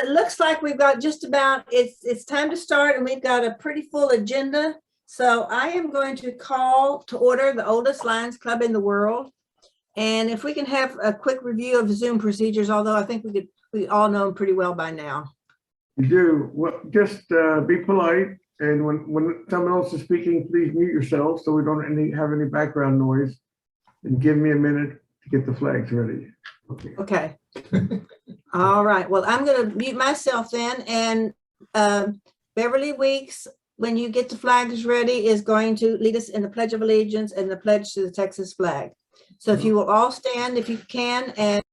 it looks like we've got just about, it's time to start, and we've got a pretty full agenda. So I am going to call to order the oldest Lions Club in the world. And if we can have a quick review of Zoom procedures, although I think we all know them pretty well by now. You do. Well, just be polite. And when someone else is speaking, please mute yourself so we don't have any background noise. And give me a minute to get the flags ready. Okay. All right. Well, I'm going to mute myself then. And Beverly Weeks, when you get the flags ready, is going to lead us in the Pledge of Allegiance and the pledge to the Texas flag. So if you will all stand, if you can, and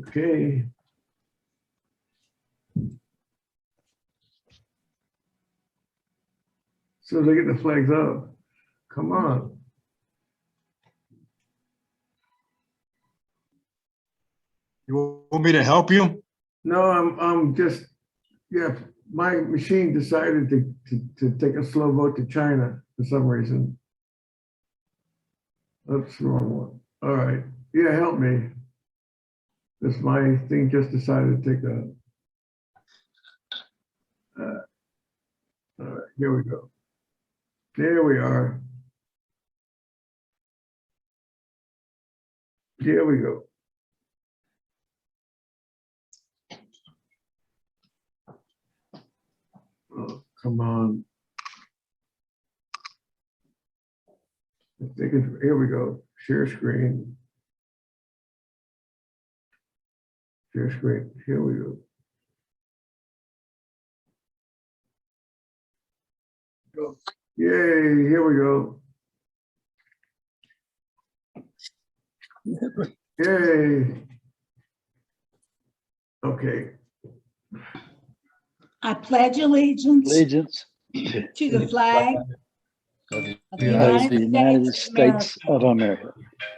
Okay. So they get the flags up. Come on. You want me to help you? No, I'm just, yeah, my machine decided to take a slow vote to China for some reason. That's the wrong one. All right. Yeah, help me. This my thing just decided to take a. All right, here we go. There we are. Here we go. Oh, come on. Here we go. Share screen. Share screen. Here we go. Yay, here we go. Yay. Okay. I pledge allegiance to the flag of of the the United States of America,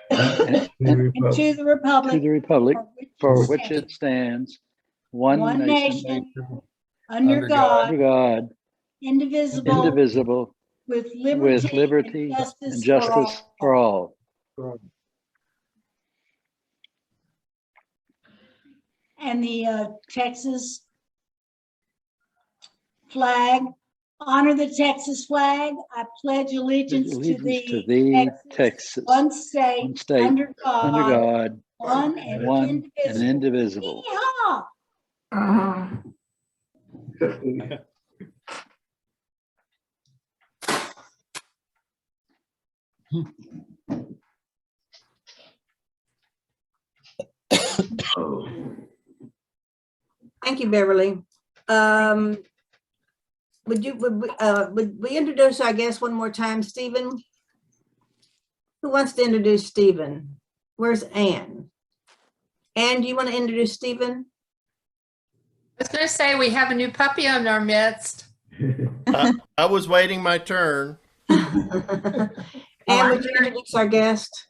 and and to the republic for which it stands, one nation, under God, under God, indivisible, indivisible, with with liberty and justice for all. And the Texas flag, honor the Texas flag. I pledge allegiance to thee, Texas, one state, under God, one and indivisible. Yeehaw! Oh. thank you, Beverly. Would we introduce, I guess, one more time, Stephen? Who wants to introduce Stephen? Where's Ann? Ann, do you want to introduce Stephen? I was going to say we have a new puppy in our midst. I was waiting my turn. Ann, would you introduce our guest?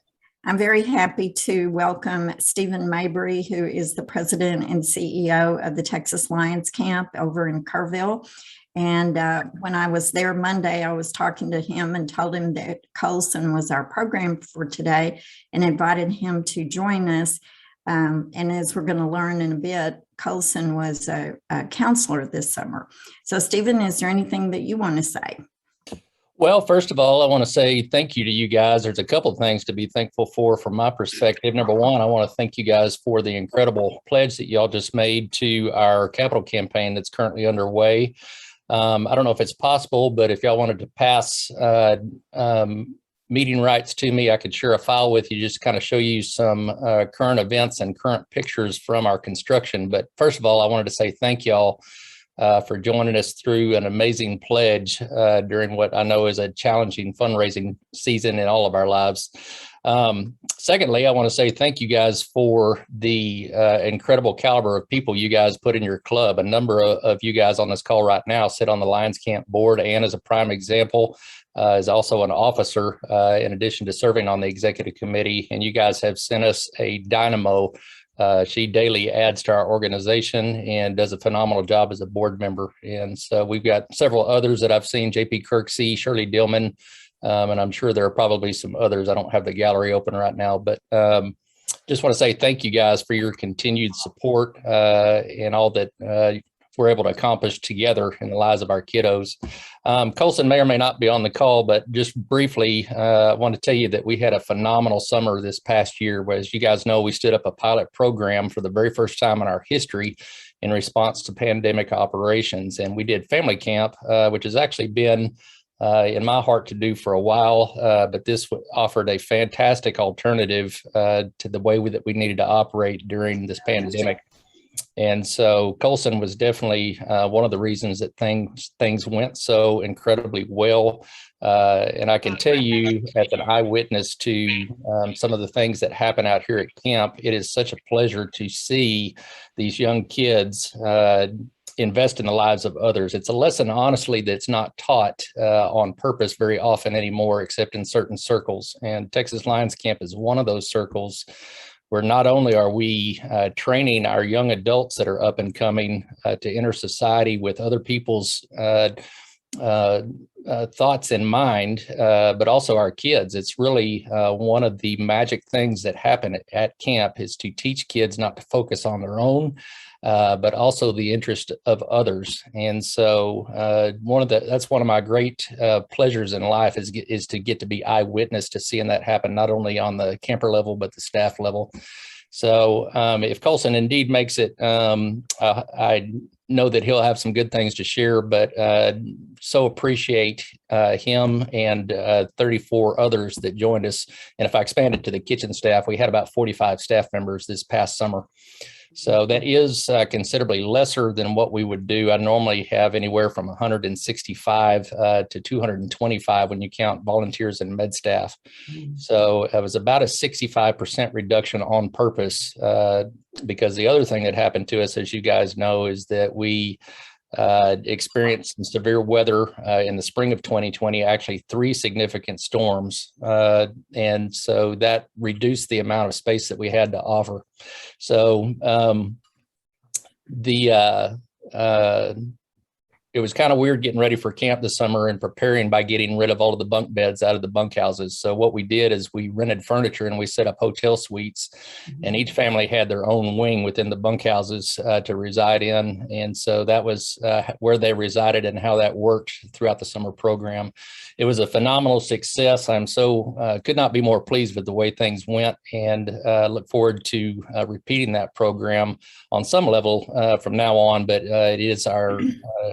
I'm very happy to welcome Stephen Mabry, who is the president and CEO of the Texas Lions Camp over in Kerrville. And when I was there Monday, I was talking to him and told him that Colson was our program for today and invited him to join us. And as we're going to learn in a bit, Colson was a counselor this summer. So Stephen, is there anything that you want to say? Well, first of all, I want to say thank you to you guys. There's a couple of things to be thankful for from my perspective. Number one, I want to thank you guys for the incredible pledge that y'all just made to our capital campaign that's currently underway. I don't know if it's possible, but if y'all wanted to pass meeting rights to me, I could share a file with you, just kind of show you some current events and current pictures from our construction. But first of all, I wanted to say thank y'all for joining us through an amazing pledge during what I know is a challenging fundraising season in all of our lives. Secondly, I want to say thank you guys for the incredible caliber of people you guys put in your club. A number of you guys on this call right now sit on the Lions Camp board. Ann is a prime example, is also an officer in addition to serving on the executive committee. And you guys have sent us a dynamo. She daily adds to our organization and does a phenomenal job as a board member. And so we've got several others that I've seen, JP Kirksey, Shirley Dillman, And I'm sure there are probably some others. I don't have the gallery open right now, but just want to say thank you guys for your continued support and all that we're able to accomplish together in the lives of our kiddos. Colson may or may not be on the call, but just briefly, I want to tell you that we had a phenomenal summer this past year. Where, as you guys know, we stood up a pilot program for the very first time in our history in response to pandemic operations. And we did family camp, which has actually been in my heart to do for a while, but this offered a fantastic alternative to the way that we needed to operate during this pandemic. And so Colson was definitely one of the reasons that things went so incredibly well. And I can tell you, as an eyewitness to some of the things that happen out here at camp, it is such a pleasure to see these young kids invest in the lives of others. It's a lesson, honestly, that's not taught on purpose very often anymore, except in certain circles. And Texas Lions Camp is one of those circles where not only are we training our young adults that are up and coming to enter society with other people's thoughts in mind, but also our kids. It's really one of the magic things that happen at camp is to teach kids not to focus on their own, but also the interest of others. And so that's one of my great pleasures in life is to get to be eyewitness to seeing that happen, not only on the camper level, but the staff level. So if Colson indeed makes it, I know that he'll have some good things to share, but so appreciate him and 34 others that joined us. And if I expanded to the kitchen staff, we had about 45 staff members this past summer. So that is considerably lesser than what we would do. I normally have anywhere from 165 to 225 when you count volunteers and med staff. So it was about a 65% reduction on purpose, because the other thing that happened to us, as you guys know, is that we experienced some severe weather in the spring of 2020, actually 3 significant storms. And so that reduced the amount of space that we had to offer. So it was kind of weird getting ready for camp this summer and preparing by getting rid of all of the bunk beds out of the bunkhouses. So what we did is we rented furniture and we set up hotel suites, and each family had their own wing within the bunkhouses to reside in. And so that was where they resided and how that worked throughout the summer program. It was a phenomenal success. I'm so could not be more pleased with the way things went, and look forward to repeating that program on some level from now on. But it is our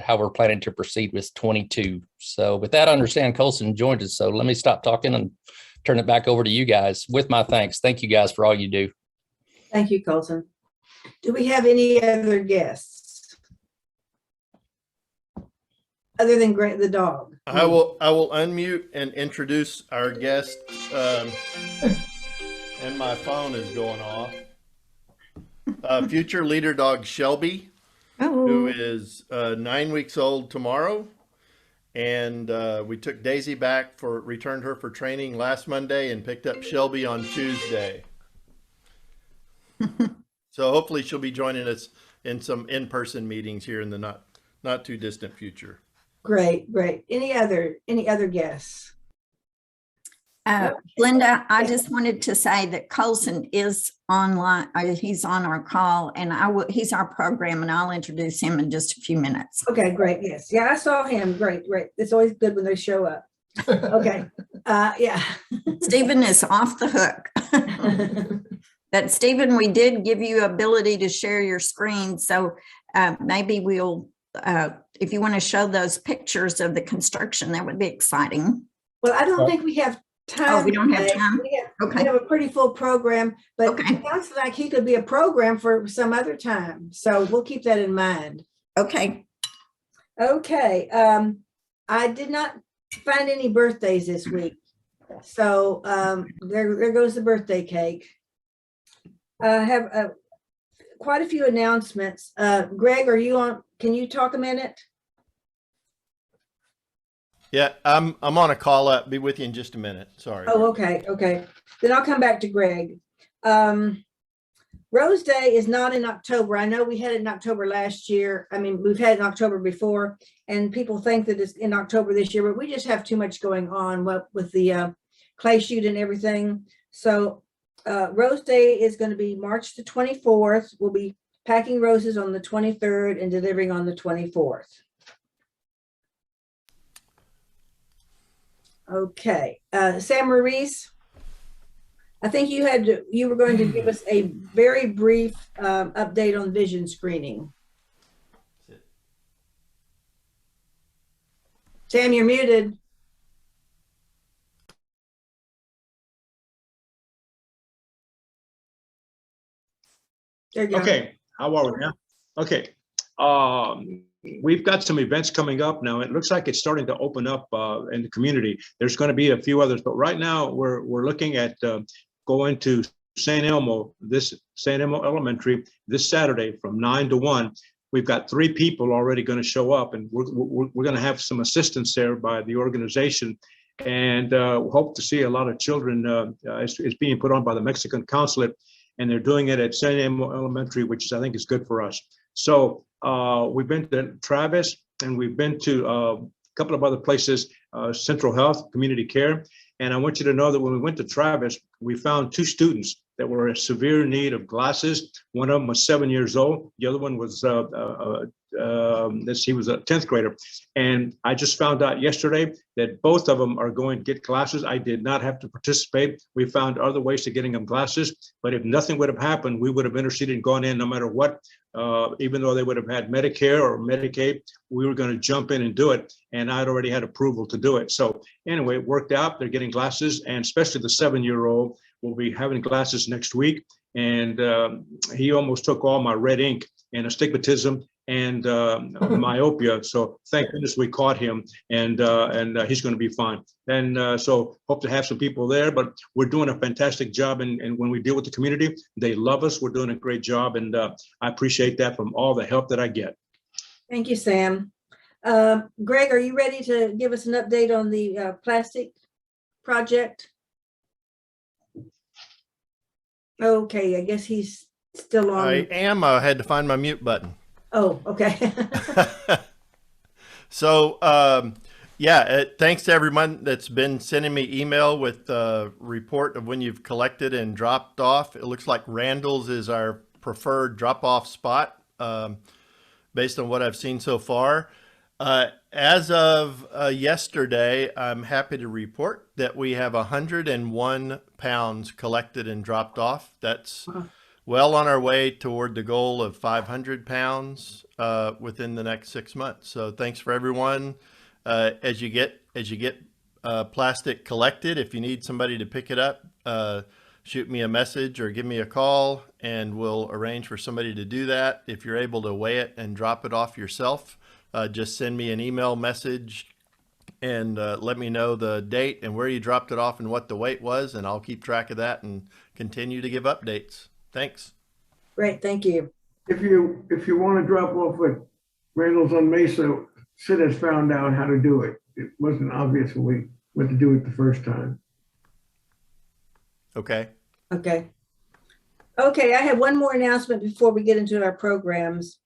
how we're planning to proceed with 22. So with that, I understand Colson joined us. So let me stop talking and turn it back over to you guys with my thanks. Thank you guys for all you do. Thank you, Colson. Do we have any other guests? Other than Grant the dog? I will unmute and introduce our guest. And my phone is going off. Future leader dog Shelby, who is 9 weeks old tomorrow. And we took Daisy back returned her for training last Monday and picked up Shelby on Tuesday. So hopefully she'll be joining us in some in-person meetings here in the not too distant future. Great. Any other guests? Linda, I just wanted to say that Colson is online. He's on our call, and he's our program, and I'll introduce him in just a few minutes. Okay, great. Yes. Yeah, I saw him. Great. It's always good when they show up. Okay. Yeah. Stephen is off the hook. But Stephen, we did give you ability to share your screen. So maybe we'll, if you want to show those pictures of the construction, that would be exciting. Well, I don't think we have time. Oh, we don't have today. time? We have a pretty full program, but it sounds like he could be a program for some other time. So we'll keep that in mind. Okay. Okay. I did not find any birthdays this week. So there goes the birthday cake. I have quite a few announcements. Greg, are you on? Can you talk a minute? Yeah, I'm on a call up. Be with you in just a minute. Sorry. Oh, okay. Then I'll come back to Greg. Rose Day is not in October. I know we had it in October last year. I mean, we've had it in October before, and people think that it's in October this year, but we just have too much going on with the clay shoot and everything. So Rose Day is going to be March the 24th. We'll be packing roses on the 23rd and delivering on the 24th. Okay, Sam Maurice, I think you were going to give us a very brief update on vision screening. Sam, you're muted. There you go. Okay, how are we now? Okay. We've got some events coming up now. It looks like it's starting to open up in the community. There's going to be a few others, but right now we're looking at going to St. Elmo Elementary this Saturday from 9 to 1. We've got 3 people already going to show up, and we're going to have some assistance there by the organization, and hope to see a lot of children. It's being put on by the Mexican consulate, and they're doing it at St. Elmo Elementary, which I think is good for us. So we've been to Travis, and we've been to a couple of other places, Central Health, Community Care. And I want you to know that when we went to Travis, we found 2 students that were in severe need of glasses. One of them was 7 years old. The other one was, he was a 10th grader. And I just found out yesterday that both of them are going to get glasses. I did not have to participate. We found other ways to getting them glasses. But if nothing would have happened, we would have interceded and gone in no matter what. Even though they would have had Medicare or Medicaid, we were going to jump in and do it. And I'd already had approval to do it. So anyway, it worked out. They're getting glasses, and especially the 7-year-old will be having glasses next week. And he almost took all my red ink and astigmatism and myopia. So thank goodness we caught him, and he's going to be fine. And so hope to have some people there, but we're doing a fantastic job. And when we deal with the community, they love us. We're doing a great job. And I appreciate that from all the help that I get. Thank you, Sam. Greg, are you ready to give us an update on the plastic project? Okay, I guess he's still on. I am. I had to find my mute button. Oh, okay. So, thanks to everyone that's been sending me email with a report of when you've collected and dropped off. It looks like Randall's is our preferred drop-off spot based on what I've seen so far. As of yesterday, I'm happy to report that we have 101 pounds collected and dropped off. That's well on our way toward the goal of 500 pounds within the next 6 months. So thanks for everyone. As you get plastic collected, if you need somebody to pick it up, shoot me a message or give me a call, and we'll arrange for somebody to do that. If you're able to weigh it and drop it off yourself, just send me an email message and let me know the date and where you dropped it off and what the weight was, and I'll keep track of that and continue to give updates. Thanks. Great, thank you. If you want to drop off at Randall's on Mesa, Sid has found out how to do it. It wasn't obvious when we went to do it the first time. Okay. Okay. Okay, I have one more announcement before we get into our programs.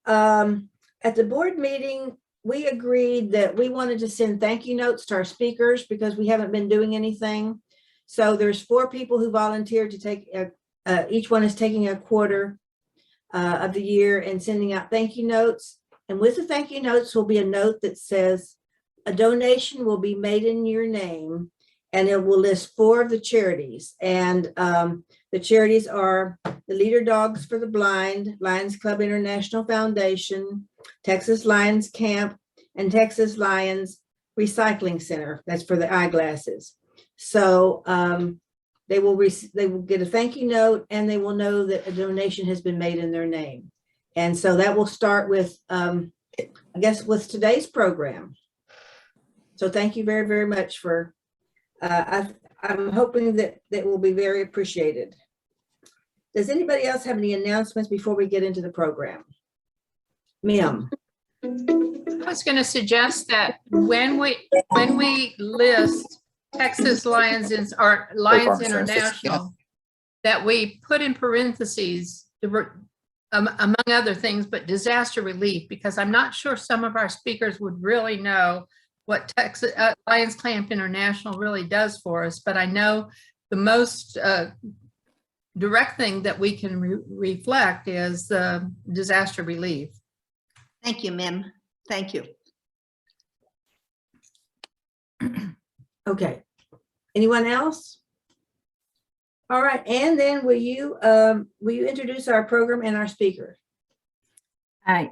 At the board meeting, we agreed that we wanted to send thank you notes to our speakers because we haven't been doing anything. So there's 4 people who volunteered to take, each one is taking a quarter of the year and sending out thank you notes. And with the thank you notes will be a note that says, a donation will be made in your name, and it will list 4 of the charities. And the charities are the Leader Dogs for the Blind, Lions Club International Foundation, Texas Lions Camp, and Texas Lions Recycling Center. That's for the eyeglasses. So they will get a thank you note, and they will know that a donation has been made in their name. And so that will start with, I guess, with today's program. So thank you very, very much for, I'm hoping that will be very appreciated. Does anybody else have any announcements before we get into the program? Ma'am. I was going to suggest that when we list Texas Lions International, that we put in parentheses, among other things, but disaster relief, because I'm not sure some of our speakers would really know what Texas Lions Camp International really does for us. But I know the most direct thing that we can reflect is the disaster relief. Thank you, Mim. Thank you. Okay. Anyone else? All right, and then will you introduce our program and our speakers?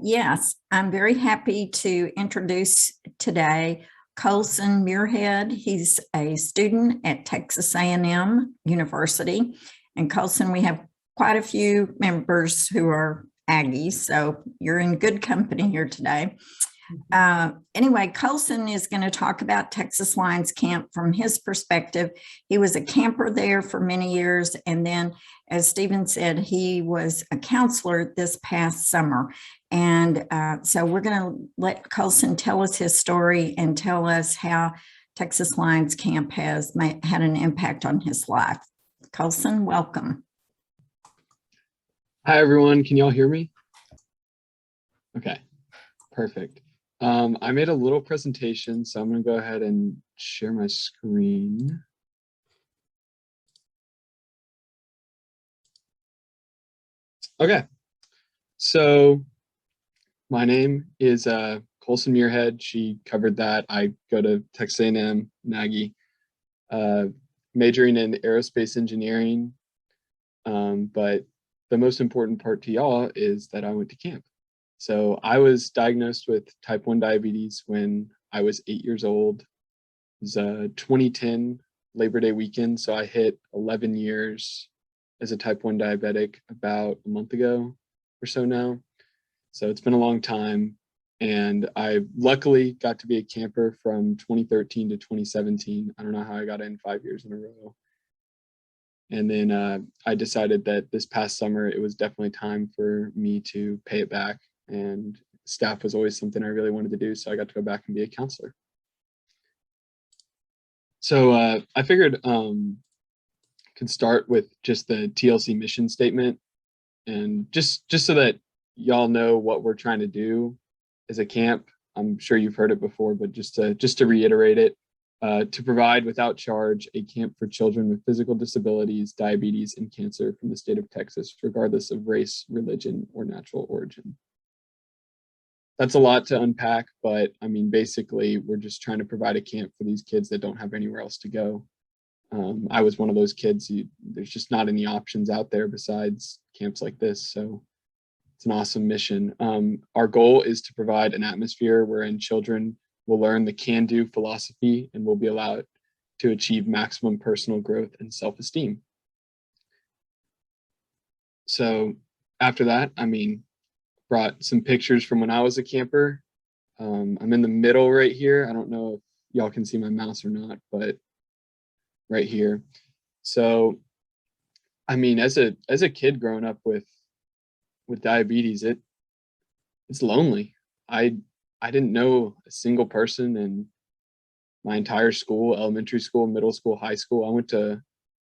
Yes, I'm very happy to introduce today Colson Muirhead. He's a student at Texas A&M University. And Colson, we have quite a few members who are Aggies, so you're in good company here today. Anyway, Colson is going to talk about Texas Lions Camp from his perspective. He was a camper there for many years. And then, as Stephen said, he was a counselor this past summer. And so we're going to let Colson tell us his story and tell us how Texas Lions Camp has had an impact on his life. Colson, welcome. Hi, everyone. Can y'all hear me? Okay, perfect. I made a little presentation, so I'm going to go ahead and share my screen. Okay, so my name is Colson Muirhead. She covered that. I go to Texas A&M, Nagy, majoring in aerospace engineering. But the most important part to y'all is that I went to camp. So I was diagnosed with type 1 diabetes when I was 8 years old. It was 2010 Labor Day weekend. So I hit 11 years as a type 1 diabetic about a month ago or so now. So it's been a long time. And I luckily got to be a camper from 2013 to 2017. I don't know how I got in 5 years in a row. And then I decided that this past summer, it was definitely time for me to pay it back. And staff was always something I really wanted to do. So I got to go back and be a counselor. So I figured could start with just the TLC mission statement. And just so that y'all know what we're trying to do as a camp. I'm sure you've heard it before, but just to reiterate it, to provide without charge a camp for children with physical disabilities, diabetes, and cancer from the state of Texas, regardless of race, religion, or natural origin. That's a lot to unpack, but I mean, basically, we're just trying to provide a camp for these kids that don't have anywhere else to go. I was one of those kids. There's just not any options out there besides camps like this. So it's an awesome mission. Our goal is to provide an atmosphere wherein children will learn the can-do philosophy and will be allowed to achieve maximum personal growth and self-esteem. So after that, I mean, brought some pictures from when I was a camper. I'm in the middle right here. I don't know if y'all can see my mouse or not, but right here. So, I mean, as a kid growing up with diabetes, it's lonely. I didn't know a single person in my entire school, elementary school, middle school, high school. I went to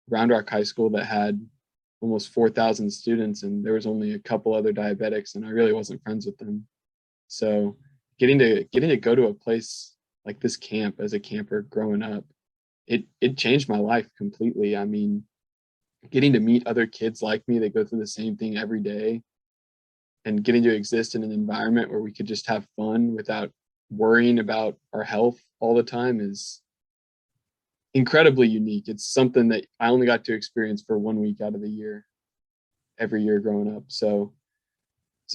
Round Rock High School that had almost 4,000 students, and there was only a couple other diabetics, and I really wasn't friends with them. So getting to go to a place like this camp as a camper growing up, it changed my life completely. I mean, getting to meet other kids like me that go through the same thing every day and getting to exist in an environment where we could just have fun without worrying about our health all the time is incredibly unique. It's something that I only got to experience for 1 week out of the year, every year growing up. So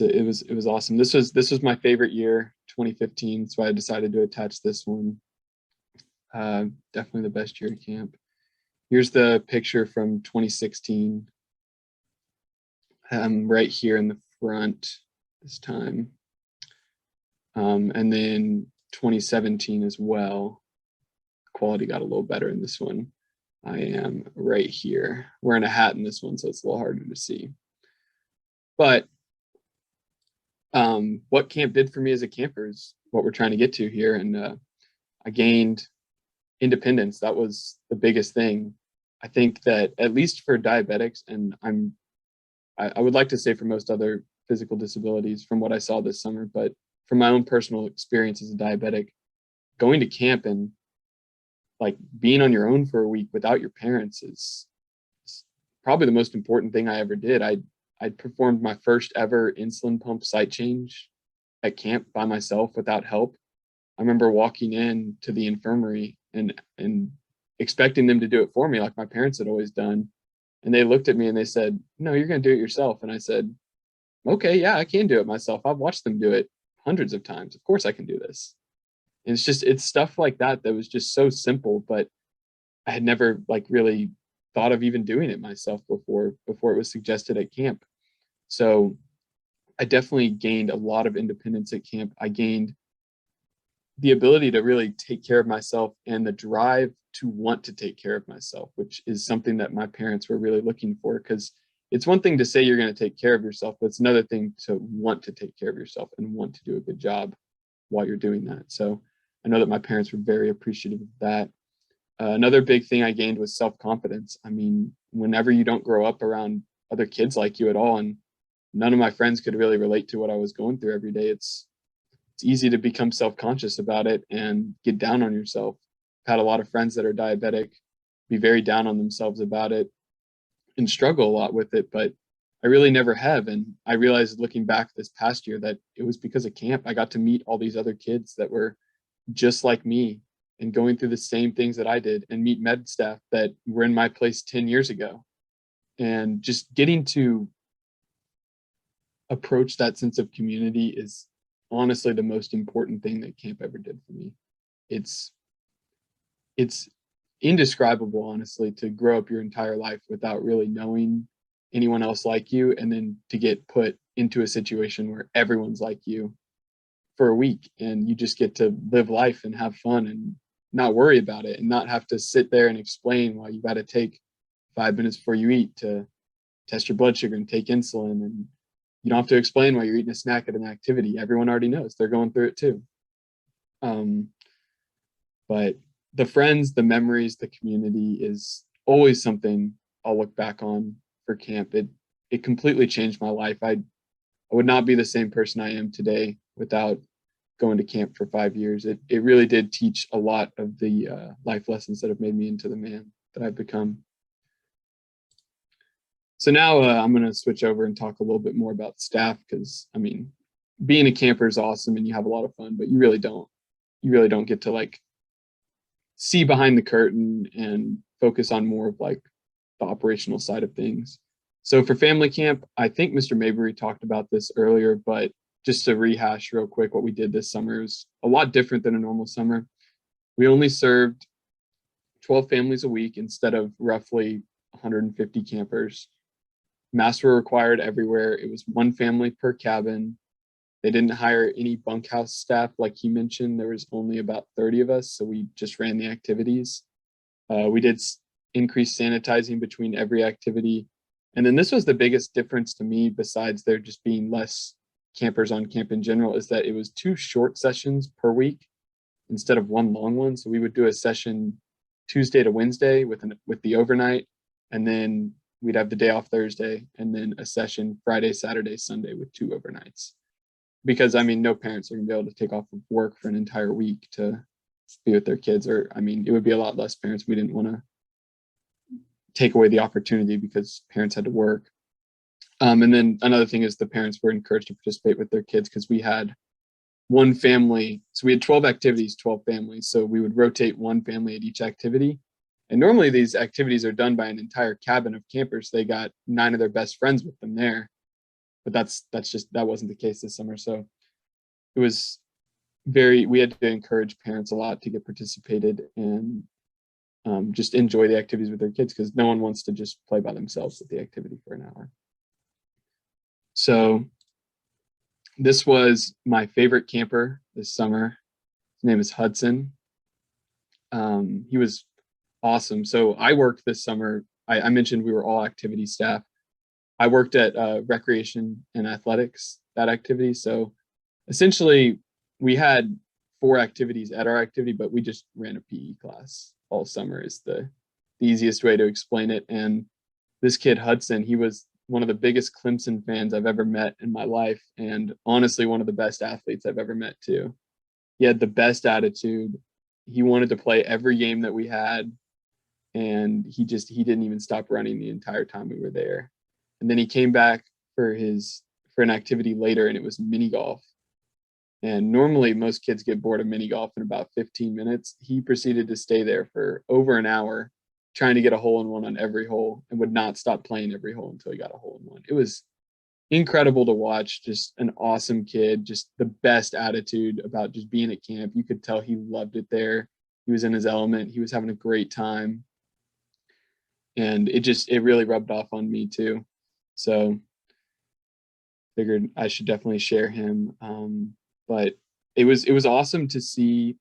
it was awesome. This was my favorite year, 2015. So I decided to attach this one. Definitely the best year at camp. Here's the picture from 2016. Right here in the front this time. And then 2017 as well. Quality got a little better in this one. I am right here wearing a hat in this one, so it's a little harder to see. But what camp did for me as a camper is what we're trying to get to here. And I gained independence. That was the biggest thing. I think that at least for diabetics, and I would like to say for most other physical disabilities from what I saw this summer, but from my own personal experience as a diabetic, going to camp and like being on your own for a week without your parents is probably the most important thing I ever did. I performed my first ever insulin pump site change at camp by myself without help. I remember walking in to the infirmary and expecting them to do it for me like my parents had always done. And they looked at me and they said, "No, you're going to do it yourself." And I said, "Okay, yeah, I can do it myself. I've watched them do it hundreds of times. Of course I can do this." And it's stuff like that that was just so simple, but I had never like really thought of even doing it myself before it was suggested at camp. So I definitely gained a lot of independence at camp. I gained the ability to really take care of myself and the drive to want to take care of myself, which is something that my parents were really looking for, because it's one thing to say you're going to take care of yourself, but it's another thing to want to take care of yourself and want to do a good job while you're doing that. So I know that my parents were very appreciative of that. Another big thing I gained was self-confidence. I mean, whenever you don't grow up around other kids like you at all, and none of my friends could really relate to what I was going through every day, it's easy to become self-conscious about it and get down on yourself. I've had a lot of friends that are diabetic be very down on themselves about it and struggle a lot with it, but I really never have. And I realized looking back this past year that it was because of camp. I got to meet all these other kids that were just like me and going through the same things that I did, and meet med staff that were in my place 10 years ago. And just getting to approach that sense of community is honestly the most important thing that camp ever did for me. It's indescribable, honestly, to grow up your entire life without really knowing anyone else like you, and then to get put into a situation where everyone's like you for a week, and you just get to live life and have fun and not worry about it, and not have to sit there and explain why you got to take 5 minutes before you eat to test your blood sugar and take insulin. And you don't have to explain why you're eating a snack at an activity. Everyone already knows. They're going through it too. But the friends, the memories, the community is always something I'll look back on for camp. It completely changed my life. I would not be the same person I am today without going to camp for 5 years. It really did teach a lot of the life lessons that have made me into the man that I've become. So now I'm going to switch over and talk a little bit more about staff, because I mean, being a camper is awesome and you have a lot of fun, but you really don't get to like see behind the curtain and focus on more of like the operational side of things. So for family camp, I think Mr. Mabry talked about this earlier, but just to rehash real quick, what we did this summer is a lot different than a normal summer. We only served 12 families a week instead of roughly 150 campers. Masks were required everywhere. It was one family per cabin. They didn't hire any bunkhouse staff like he mentioned. There was only about 30 of us, so we just ran the activities. We did increased sanitizing between every activity. And then this was the biggest difference to me, besides there just being less campers on camp in general, is that it was 2 short sessions per week instead of 1 long one. So we would do a session Tuesday to Wednesday with the overnight, and then we'd have the day off Thursday, and then a session Friday, Saturday, Sunday with 2 overnights. Because I mean, no parents are gonna be able to take off of work for an entire week to be with their kids, or I mean, it would be a lot less parents. We didn't want to take away the opportunity because parents had to work. And then another thing is the parents were encouraged to participate with their kids, because we had one family. So we had 12 activities, 12 families. So we would rotate one family at each activity. And normally these activities are done by an entire cabin of campers. They got 9 of their best friends with them there. But that wasn't the case this summer. So it was we had to encourage parents a lot to get participated and just enjoy the activities with their kids, because no one wants to just play by themselves at the activity for an hour. So this was my favorite camper this summer. His name is Hudson. He was awesome. So I worked this summer. I mentioned we were all activity staff. I worked at recreation and athletics, that activity. So essentially we had 4 activities at our activity, but we just ran a PE class all summer is the the easiest way to explain it. And this kid Hudson, he was one of the biggest Clemson fans I've ever met in my life, and honestly one of the best athletes I've ever met too. He had the best attitude. He wanted to play every game that we had, and he didn't even stop running the entire time we were there. And then he came back for an activity later, and it was mini golf. And normally most kids get bored of mini golf in about 15 minutes. He proceeded to stay there for over an hour trying to get a hole in one on every hole, and would not stop playing every hole until he got a hole in one. It was incredible to watch. Just an awesome kid, just the best attitude about just being at camp. You could tell he loved it there. He was in his element. He was having a great time. And it really rubbed off on me too. So figured I should definitely share him. But it was awesome to see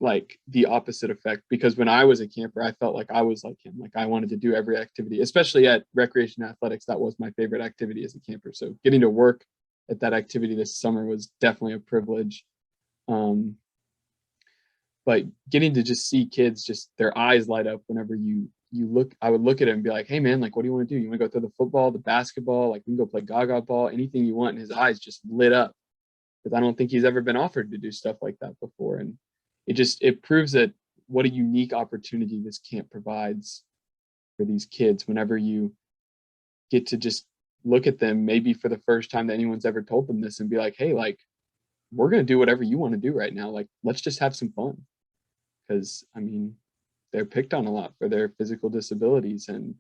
like the opposite effect, because when I was a camper, I felt like I was like him. Like I wanted to do every activity, especially at recreation athletics. That was my favorite activity as a camper. So getting to work at that activity this summer was definitely a privilege. But getting to just see kids, just their eyes light up whenever you look. I would look at him and be like, hey man, like what do you want to do? You want to go throw the football, the basketball, like we can go play gaga ball, anything you want. And his eyes just lit up, because I don't think he's ever been offered to do stuff like that before. And it proves that what a unique opportunity this camp provides for these kids whenever you get to just look at them, maybe for the first time that anyone's ever told them this, and be like, hey, like we're going to do whatever you want to do right now. Like, let's just have some fun. Because I mean, they're picked on a lot for their physical disabilities, and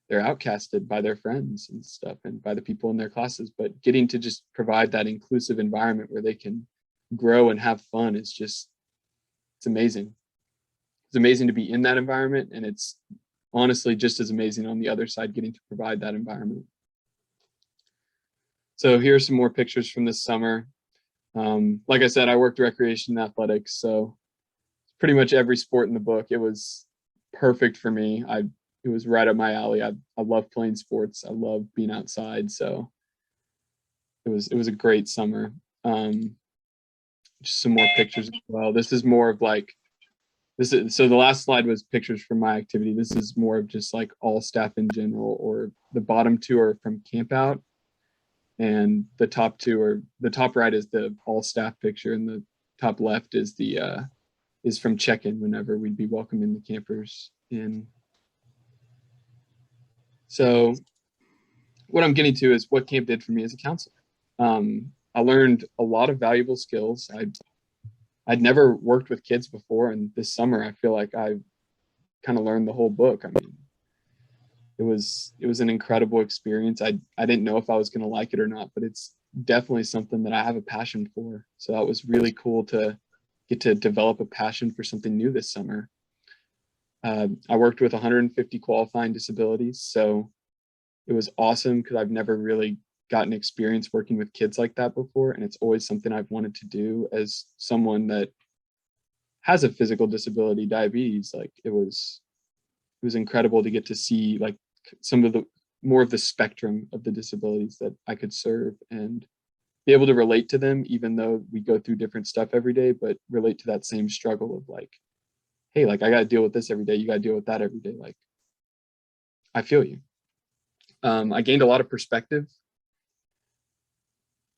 they're outcasted by their friends and stuff, and by the people in their classes. But getting to just provide that inclusive environment where they can grow and have fun is just, it's amazing. It's amazing to be in that environment, and it's honestly just as amazing on the other side, getting to provide that environment. So here's some more pictures from this summer. Like I said, I worked recreation and athletics, so pretty much every sport in the book. It was perfect for me. It was right up my alley. I love playing sports. I love being outside. So it was a great summer. Just some more pictures as well. This is more of like, so the last slide was pictures from my activity. This is more of just like all staff in general, or the bottom two are from camp out. And the top right is the all staff picture, and the top left is is from check-in whenever we'd be welcoming the campers in. So what I'm getting to is what camp did for me as a counselor. I learned a lot of valuable skills. I'd never worked with kids before, and this summer I feel like I kind of learned the whole book. I mean, it was an incredible experience. I didn't know if I was going to like it or not, but it's definitely something that I have a passion for. So that was really cool to get to develop a passion for something new this summer. I worked with 150 qualifying disabilities, so it was awesome because I've never really gotten experience working with kids like that before, and it's always something I've wanted to do as someone that has a physical disability, diabetes. Like it was incredible to get to see like some of the more of the spectrum of the disabilities that I could serve, and be able to relate to them, even though we go through different stuff every day, but relate to that same struggle of like, hey, like I got to deal with this every day. You got to deal with that every day. Like, I feel you. I gained a lot of perspective.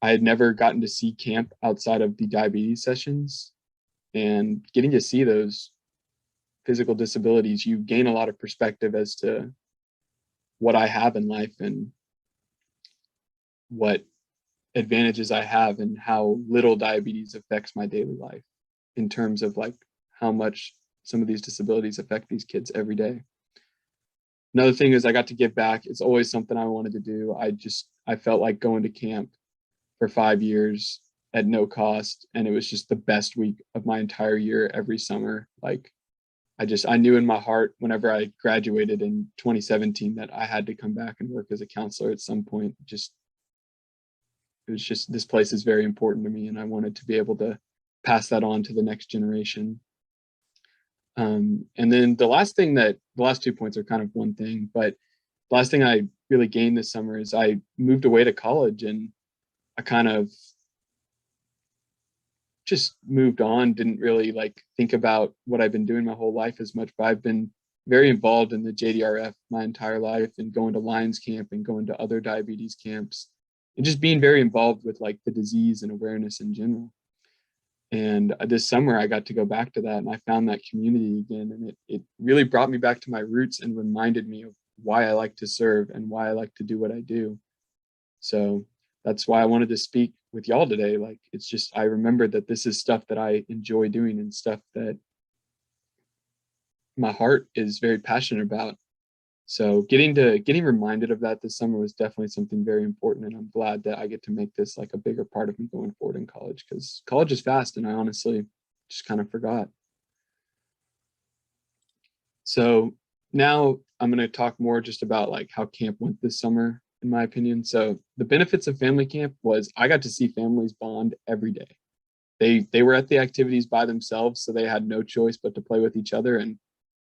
I had never gotten to see camp outside of the diabetes sessions, and getting to see those physical disabilities, you gain a lot of perspective as to what I have in life and what advantages I have, and how little diabetes affects my daily life in terms of like how much some of these disabilities affect these kids every day. Another thing is I got to give back. It's always something I wanted to do. I felt like going to camp for 5 years at no cost, and it was just the best week of my entire year every summer. Like I knew in my heart whenever I graduated in 2017 that I had to come back and work as a counselor at some point. It was just, this place is very important to me, and I wanted to be able to pass that on to the next generation. And then the last 2 points are kind of one thing, but the last thing I really gained this summer is I moved away to college, and I kind of just moved on, didn't really like think about what I've been doing my whole life as much, but I've been very involved in the JDRF my entire life, and going to Lions Camp and going to other diabetes camps, and just being very involved with like the disease and awareness in general. And this summer I got to go back to that, and I found that community again, and it really brought me back to my roots and reminded me of why I like to serve and why I like to do what I do. So that's why I wanted to speak with y'all today. Like, it's just, I remembered that this is stuff that I enjoy doing and stuff that my heart is very passionate about. So getting reminded of that this summer was definitely something very important. And I'm glad that I get to make this like a bigger part of me going forward in college, because college is fast and I honestly just kind of forgot. So now I'm going to talk more just about like how camp went this summer, in my opinion. So the benefits of family camp was I got to see families bond every day. They were at the activities by themselves, so they had no choice but to play with each other. And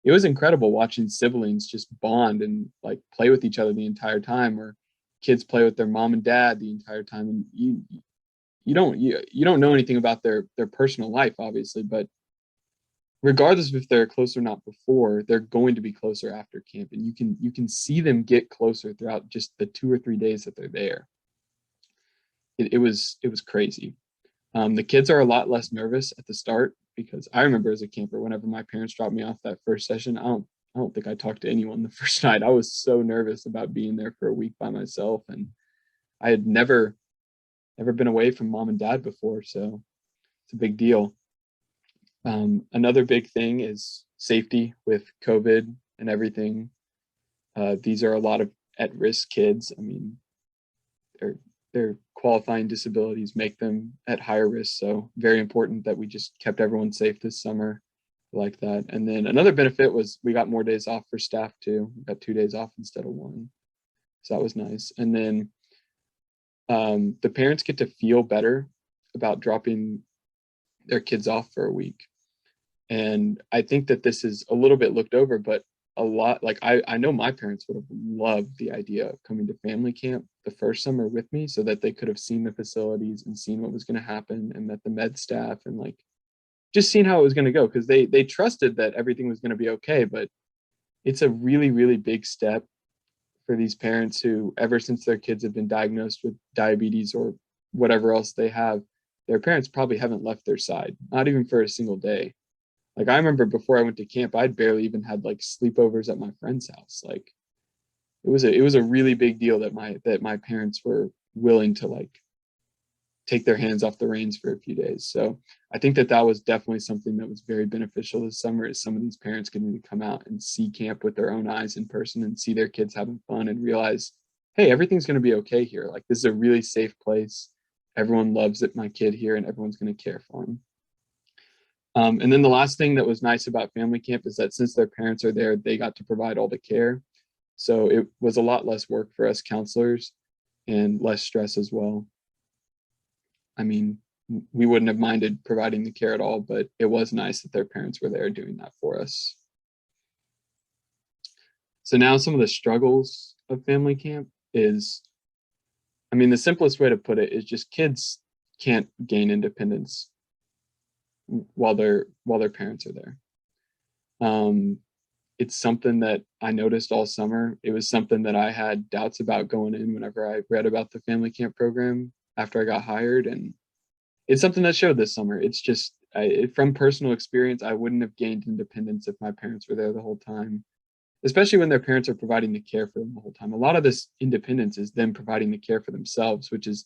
it was incredible watching siblings just bond and like play with each other the entire time, or kids play with their mom and dad the entire time. And you don't know anything about their personal life, obviously, but regardless of if they're close or not before, they're going to be closer after camp. And you can see them get closer throughout just the 2 or 3 days that they're there. It was crazy. The kids are a lot less nervous at the start, because I remember as a camper, whenever my parents dropped me off that first session, I don't think I talked to anyone the first night. I was so nervous about being there for a week by myself, and I had never been away from mom and dad before, so it's a big deal. Another big thing is safety with COVID and everything. These are a lot of at-risk kids. I mean, their qualifying disabilities make them at higher risk. So very important that we just kept everyone safe this summer like that. And then another benefit was we got more days off for staff too. We got 2 days off instead of 1. So that was nice. And then the parents get to feel better about dropping their kids off for a week. And I think that this is a little bit looked over, but a lot, like I know my parents would have loved the idea of coming to family camp the first summer with me, so that they could have seen the facilities and seen what was going to happen, and met the med staff, and like just seeing how it was going to go, because they trusted that everything was going to be okay. But it's a really, really big step for these parents who, ever since their kids have been diagnosed with diabetes or whatever else they have, their parents probably haven't left their side, not even for a single day. Like, I remember before I went to camp, I'd barely even had like sleepovers at my friend's house. Like, it was a really big deal that my parents were willing to like take their hands off the reins for a few days. So I think that was definitely something that was very beneficial this summer, is some of these parents getting to come out and see camp with their own eyes in person, and see their kids having fun, and realize, hey, everything's going to be okay here. Like, this is a really safe place. Everyone loves my kid here, and everyone's going to care for him. And then the last thing that was nice about family camp is that since their parents are there, they got to provide all the care. So it was a lot less work for us counselors, and less stress as well. I mean, we wouldn't have minded providing the care at all, but it was nice that their parents were there doing that for us. So now some of the struggles of family camp is, I mean, the simplest way to put it is just kids can't gain independence while their parents are there. It's something that I noticed all summer. It was something that I had doubts about going in whenever I read about the family camp program after I got hired, and it's something that showed this summer. It's just, from personal experience, I wouldn't have gained independence if my parents were there the whole time, especially when their parents are providing the care for them the whole time. A lot of this independence is them providing the care for themselves, which is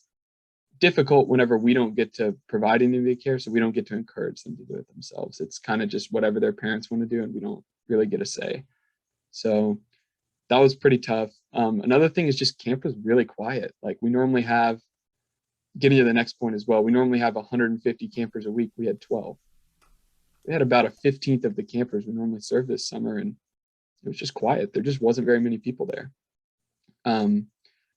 difficult whenever we don't get to provide any of the care, so we don't get to encourage them to do it themselves. It's kind of just whatever their parents want to do, and we don't really get a say. So that was pretty tough. Another thing is just camp was really quiet. Like, we normally have, getting to the next point as well, we normally have 150 campers a week. We had 12. We had about a 15th of the campers we normally serve this summer, and it was just quiet. There just wasn't very many people there. And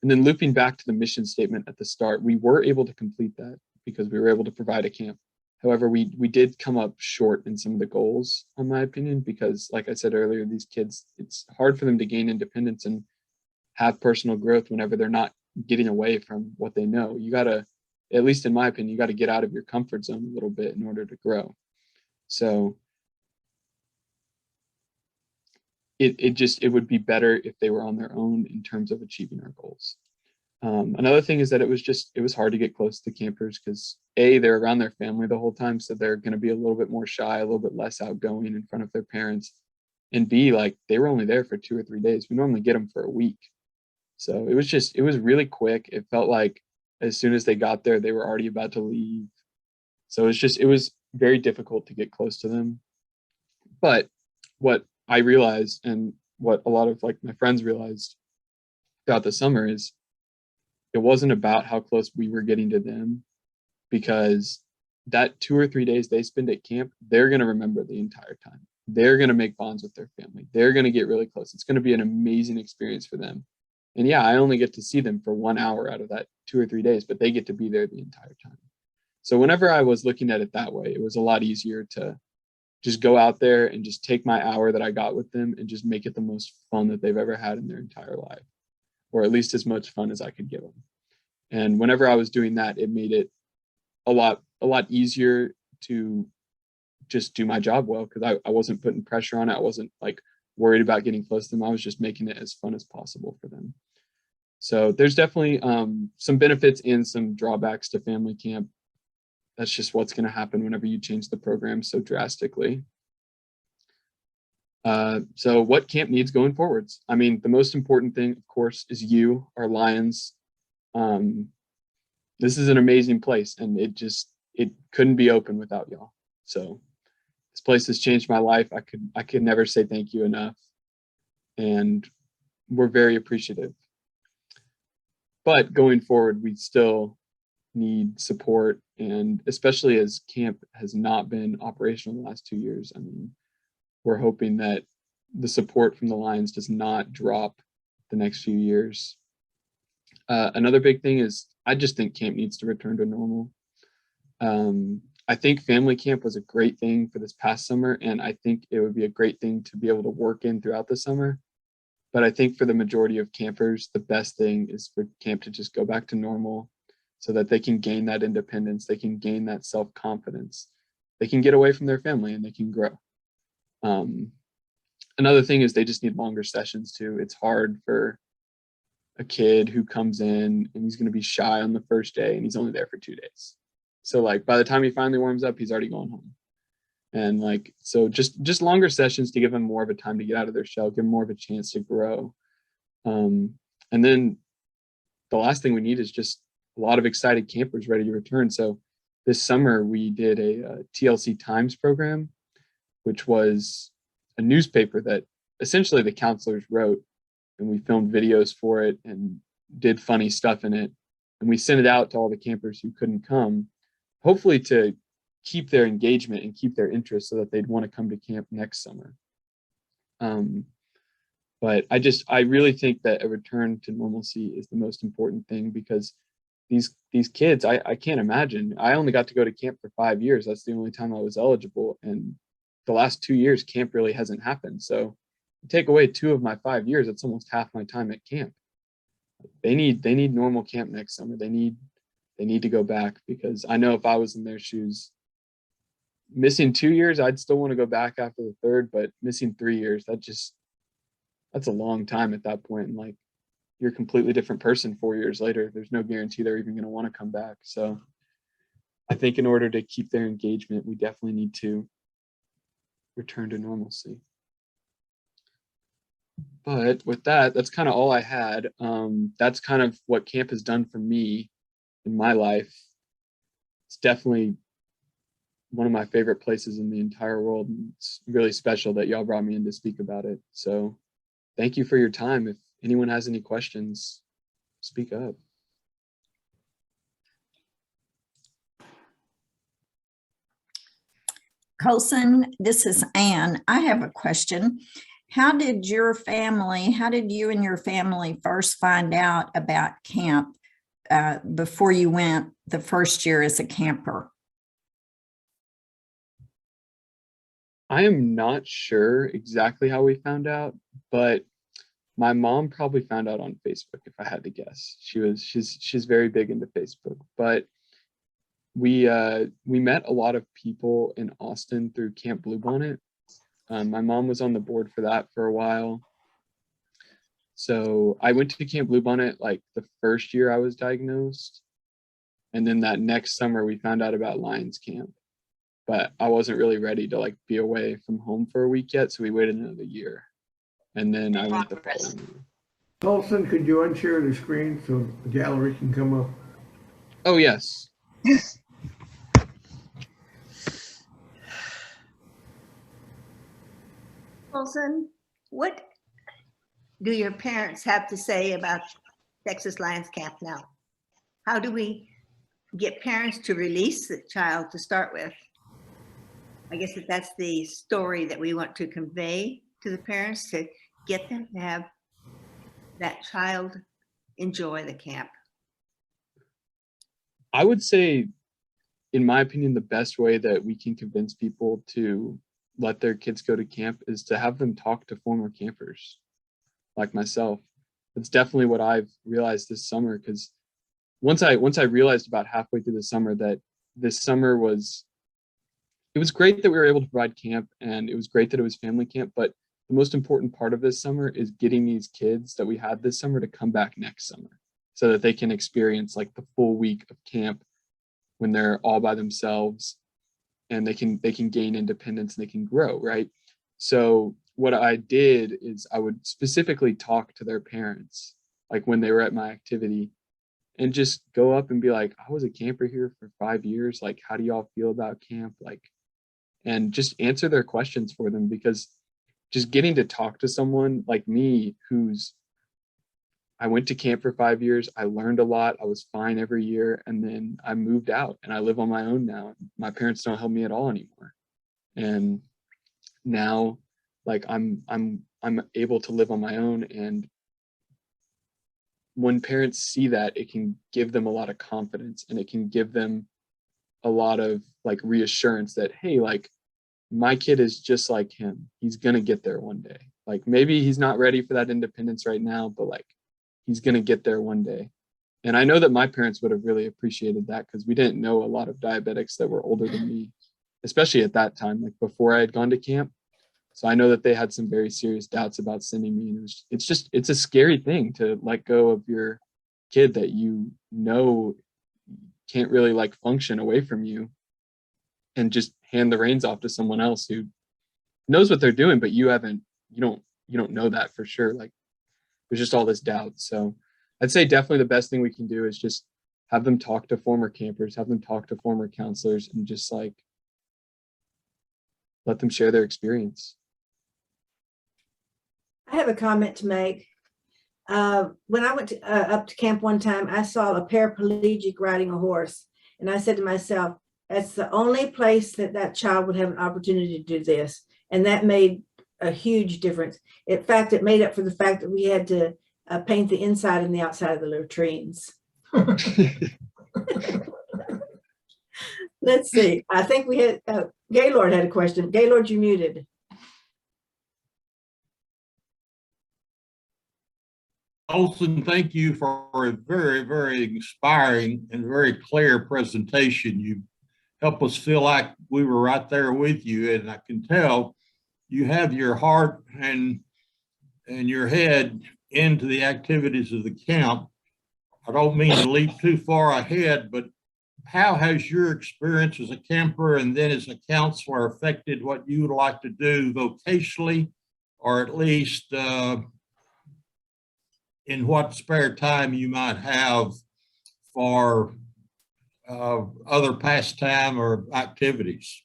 then looping back to the mission statement at the start, we were able to complete that because we were able to provide a camp. However, we did come up short in some of the goals, in my opinion, because like I said earlier, these kids, it's hard for them to gain independence and have personal growth whenever they're not getting away from what they know. You gotta, at least in my opinion, you gotta get out of your comfort zone a little bit in order to grow. So it would be better if they were on their own in terms of achieving our goals. Another thing is that it was hard to get close to campers because they're around their family the whole time, so they're going to be a little bit more shy, a little bit less outgoing in front of their parents, and B, like, they were only there for 2 or 3 days. We normally get them for a week, so it was really quick. It felt like as soon as they got there, they were already about to leave. So it was very difficult to get close to them. But what I realized, and what a lot of like my friends realized throughout the summer, is it wasn't about how close we were getting to them, because that 2 or 3 days they spend at camp, they're going to remember the entire time. They're going to make bonds with their family. They're going to get really close. It's going to be an amazing experience for them. And yeah, I only get to see them for 1 hour out of that 2 or 3 days, but they get to be there the entire time. So whenever I was looking at it that way, it was a lot easier to just go out there and just take my hour that I got with them and just make it the most fun that they've ever had in their entire life, or at least as much fun as I could give them. And whenever I was doing that, it made it a lot easier to just do my job well, because I wasn't putting pressure on it. I wasn't like worried about getting close to them. I was just making it as fun as possible for them. So there's definitely some benefits and some drawbacks to family camp. That's just what's going to happen whenever you change the program so drastically. So what camp needs going forwards? I mean, the most important thing, of course, is you, our Lions. This is an amazing place, and it couldn't be open without y'all. So this place has changed my life. I could never say thank you enough, and we're very appreciative. But going forward, we still need support, and especially as camp has not been operational the last 2 years. I mean, we're hoping that the support from the Lions does not drop the next few years. Another big thing is I just think camp needs to return to normal. I think family camp was a great thing for this past summer, and I think it would be a great thing to be able to work in throughout the summer. But I think for the majority of campers, the best thing is for camp to just go back to normal, so that they can gain that independence, they can gain that self-confidence, they can get away from their family, and they can grow. Another thing is they just need longer sessions too. It's hard for a kid who comes in and he's going to be shy on the first day and he's only there for 2 days. So like by the time he finally warms up, he's already going home. And like, so just longer sessions to give them more of a time to get out of their shell, give them more of a chance to grow. And then the last thing we need is just a lot of excited campers ready to return. So this summer we did a TLC Times program, which was a newspaper that essentially the counselors wrote, and we filmed videos for it and did funny stuff in it. And we sent it out to all the campers who couldn't come, hopefully to keep their engagement and keep their interest so that they'd want to come to camp next summer. But I really think that a return to normalcy is the most important thing, because these kids, I can't imagine. I only got to go to camp for 5 years. That's the only time I was eligible. And the last 2 years, camp really hasn't happened. So take away 2 of my 5 years, that's almost half my time at camp. They need normal camp next summer. They need to go back, because I know if I was in their shoes, missing 2 years, I'd still want to go back after the third, but missing 3 years, that's a long time at that point. And like, you're a completely different person 4 years later. There's no guarantee they're even going to want to come back. So I think in order to keep their engagement, we definitely need to return to normalcy. But with that, that's kind of all I had. That's kind of what camp has done for me in my life. It's definitely one of my favorite places in the entire world. And it's really special that y'all brought me in to speak about it. So thank you for your time. If anyone has any questions, speak up. Colson, this is Ann. I have a question. How did you and your family first find out about camp before you went the first year as a camper? I am not sure exactly how we found out, but my mom probably found out on Facebook, if I had to guess. She's very big into Facebook, but we met a lot of people in Austin through Camp Bluebonnet. My mom was on the board for that for a while. So I went to Camp Bluebonnet like the first year I was diagnosed. And then that next summer we found out about Lions Camp. But I wasn't really ready to like be away from home for a week yet. So we waited another year. And then I went the following year. Paulson, could you unshare the screen so the gallery can come up? Oh, yes. Wilson, what do your parents have to say about Texas Lions Camp now? How do we get parents to release the child to start with? I guess that's the story that we want to convey to the parents, to get them to have that child enjoy the camp. I would say, in my opinion, the best way that we can convince people to let their kids go to camp is to have them talk to former campers like myself. It's definitely what I've realized this summer, because once I realized about halfway through the summer that this summer it was great that we were able to provide camp, and it was great that it was family camp, but the most important part of this summer is getting these kids that we had this summer to come back next summer so that they can experience like the full week of camp when they're all by themselves, and they can gain independence and they can grow, right? So what I did is I would specifically talk to their parents, like when they were at my activity, and just go up and be like, I was a camper here for 5 years. Like, how do y'all feel about camp? Like, and just answer their questions for them, because just getting to talk to someone like me, I went to camp for 5 years. I learned a lot. I was fine every year. And then I moved out and I live on my own now. My parents don't help me at all anymore. And now like I'm able to live on my own. And when parents see that, it can give them a lot of confidence, and it can give them a lot of like reassurance that, hey, like my kid is just like him. He's going to get there one day. Like maybe he's not ready for that independence right now, but like he's going to get there one day. And I know that my parents would have really appreciated that, because we didn't know a lot of diabetics that were older than me, especially at that time, like before I had gone to camp. So I know that they had some very serious doubts about sending me. And it's a scary thing to let go of your kid that you know can't really like function away from you, and just hand the reins off to someone else who knows what they're doing, but you don't know that for sure. Like there's just all this doubt. So I'd say definitely the best thing we can do is just have them talk to former campers, have them talk to former counselors, and just like let them share their experience. I have a comment to make. When I went up to camp one time, I saw a paraplegic riding a horse. And I said to myself, that's the only place that child would have an opportunity to do this. And that made a huge difference. In fact, it made up for the fact that we had to paint the inside and the outside of the latrines. Let's see. I think we had, Gaylord had a question. Gaylord, you muted. Olson, thank you for a very, very inspiring and very clear presentation. You help us feel like we were right there with you, and I can tell you have your heart and your head into the activities of the camp. I don't mean to leap too far ahead, but how has your experience as a camper and then as a counselor affected what you would like to do vocationally, or at least in what spare time you might have for other pastime or activities?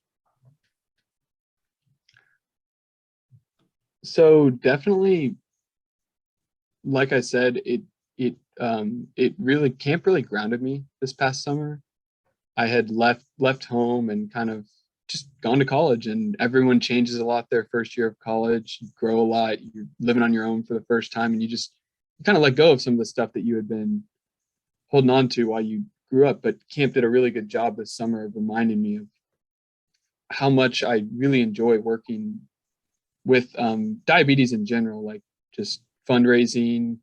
So definitely, like I said, camp really grounded me this past summer. I had left home and kind of just gone to college, and everyone changes a lot their first year of college. You grow a lot. You're living on your own for the first time, and you kind of let go of some of the stuff that you had been holding on to while you grew up. But camp did a really good job this summer of reminding me of how much I really enjoy working with diabetes in general, like just fundraising,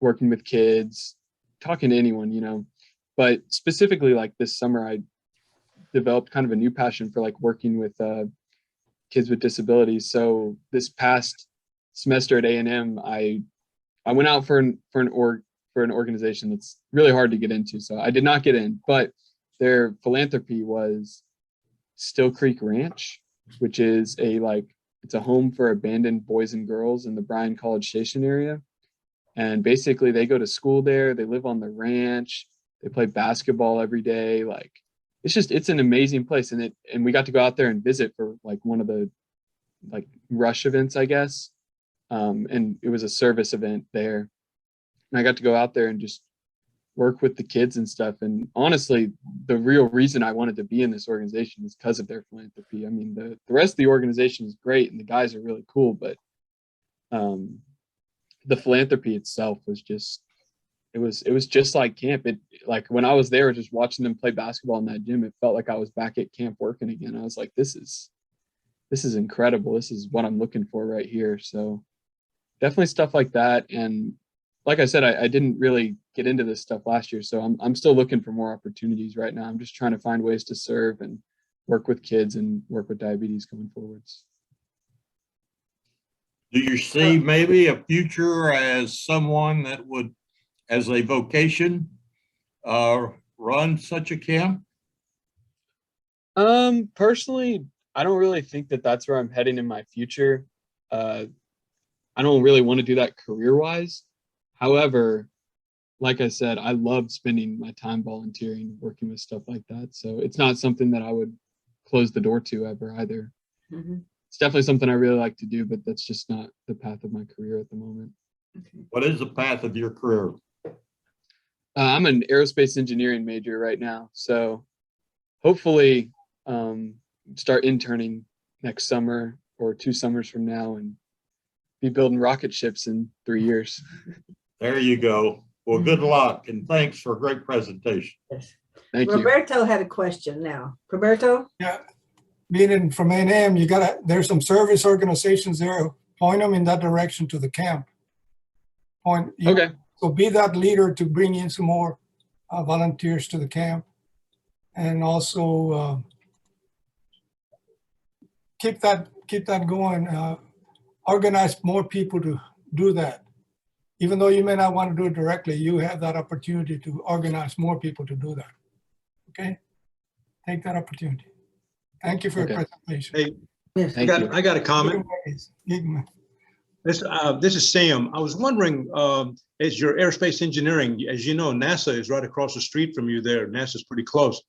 working with kids, talking to anyone, but specifically like this summer, I developed kind of a new passion for like working with kids with disabilities. So this past semester at A&M, I went out for an organization that's really hard to get into. So I did not get in, but their philanthropy was Still Creek Ranch, which is it's a home for abandoned boys and girls in the Bryan College Station area. And basically they go to school there, they live on the ranch, they play basketball every day. Like, it's an amazing place. And we got to go out there and visit for like one of the like rush events, I guess. And it was a service event there. And I got to go out there and just work with the kids and stuff. And honestly, the real reason I wanted to be in this organization is because of their philanthropy. I mean, the rest of the organization is great and the guys are really cool, but the philanthropy itself was just, it was just like camp. Like when I was there just watching them play basketball in that gym, it felt like I was back at camp working again. I was like, this is incredible. This is what I'm looking for right here. So definitely stuff like that. And like I said, I didn't really get into this stuff last year, so I'm still looking for more opportunities right now. I'm just trying to find ways to serve and work with kids and work with diabetes going forwards. Do you see maybe a future as someone that would, as a vocation, run such a camp? Personally, I don't really think that that's where I'm heading in my future. I don't really want to do that career-wise. However, like I said, I love spending my time volunteering, working with stuff like that. So it's not something that I would close the door to ever either. Mhm. It's definitely something I really like to do, but that's just not the path of my career at the moment. What is the path of your career? I'm an aerospace engineering major right now. So hopefully start interning next summer or 2 summers from now and be building rocket ships in 3 years. There you go. Well, good luck and thanks for a great presentation. Thank you. Roberto had a question now. Roberto? Yeah, being from A&M, there's some service organizations there. Point them in that direction to the camp. Okay. So be that leader to bring in some more volunteers to the camp, and also keep that going. Organize more people to do that. Even though you may not want to do it directly, you have that opportunity to organize more people to do that. Okay? Take that opportunity. Thank you for your presentation. Hey, Yes. I got a comment. This is Sam. I was wondering, as your aerospace engineering, as you know, NASA is right across the street from you there. NASA's pretty close.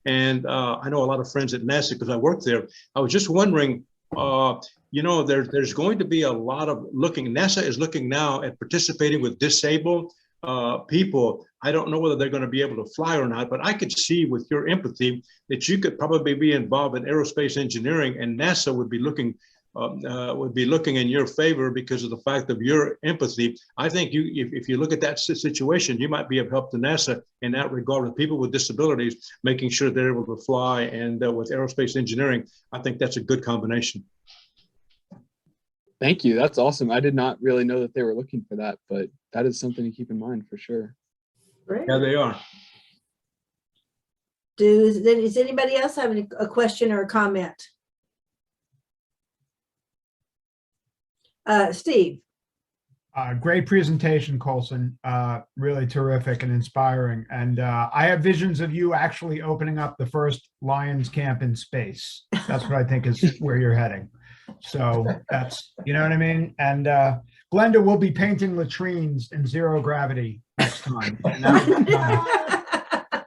And I know a lot of friends at NASA because I work there. I was just wondering, there's going to be a lot of NASA is looking now at participating with disabled people. I don't know whether they're going to be able to fly or not, but I could see with your empathy that you could probably be involved in aerospace engineering, and NASA would be looking in your favor because of the fact of your empathy. I think if you look at that situation, you might be of help to NASA in that regard with people with disabilities, making sure they're able to fly. And with aerospace engineering, I think that's a good combination. Thank you. That's awesome. I did not really know that they were looking for that, but that is something to keep in mind for sure. Great. Yeah, they are. Does anybody else have a question or a comment? Steve. Great presentation, Colson. Really terrific and inspiring. And I have visions of you actually opening up the first Lions camp in space. That's what I think is where you're heading. So that's, you know what I mean? And Glenda will be painting latrines in zero gravity next time. And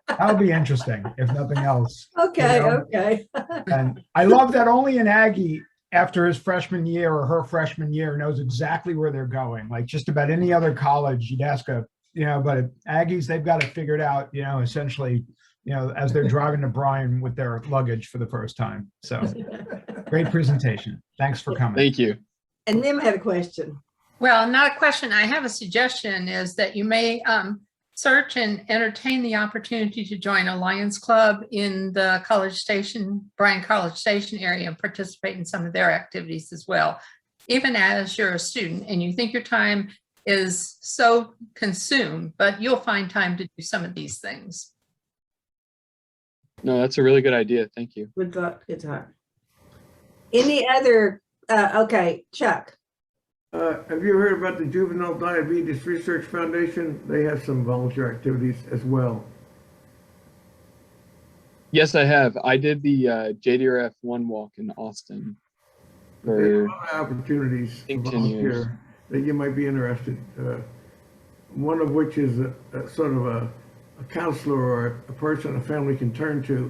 that'll be interesting, if nothing else. Okay, you know? okay. And I love that only an Aggie after his freshman year or her freshman year knows exactly where they're going. Like just about any other college, you'd ask but Aggies, they've got it figured out, essentially, as they're driving to Bryan with their luggage for the first time. So great presentation. Thanks for coming. Thank you. And Nim had a question. Well, not a question. I have a suggestion is that you may search and entertain the opportunity to join a Lions Club in the Bryan College Station area and participate in some of their activities as well. Even as you're a student and you think your time is so consumed, but you'll find time to do some of these things. No, that's a really good idea. Thank you. Good luck. Good time. Any other, okay, Chuck? Have you heard about the Juvenile Diabetes Research Foundation? They have some volunteer activities as well. Yes, I have. I did the JDRF one walk in Austin. There are a For, lot of opportunities I to think 10 years. volunteer that you might be interested. One of which is a sort of a counselor or a person a family can turn to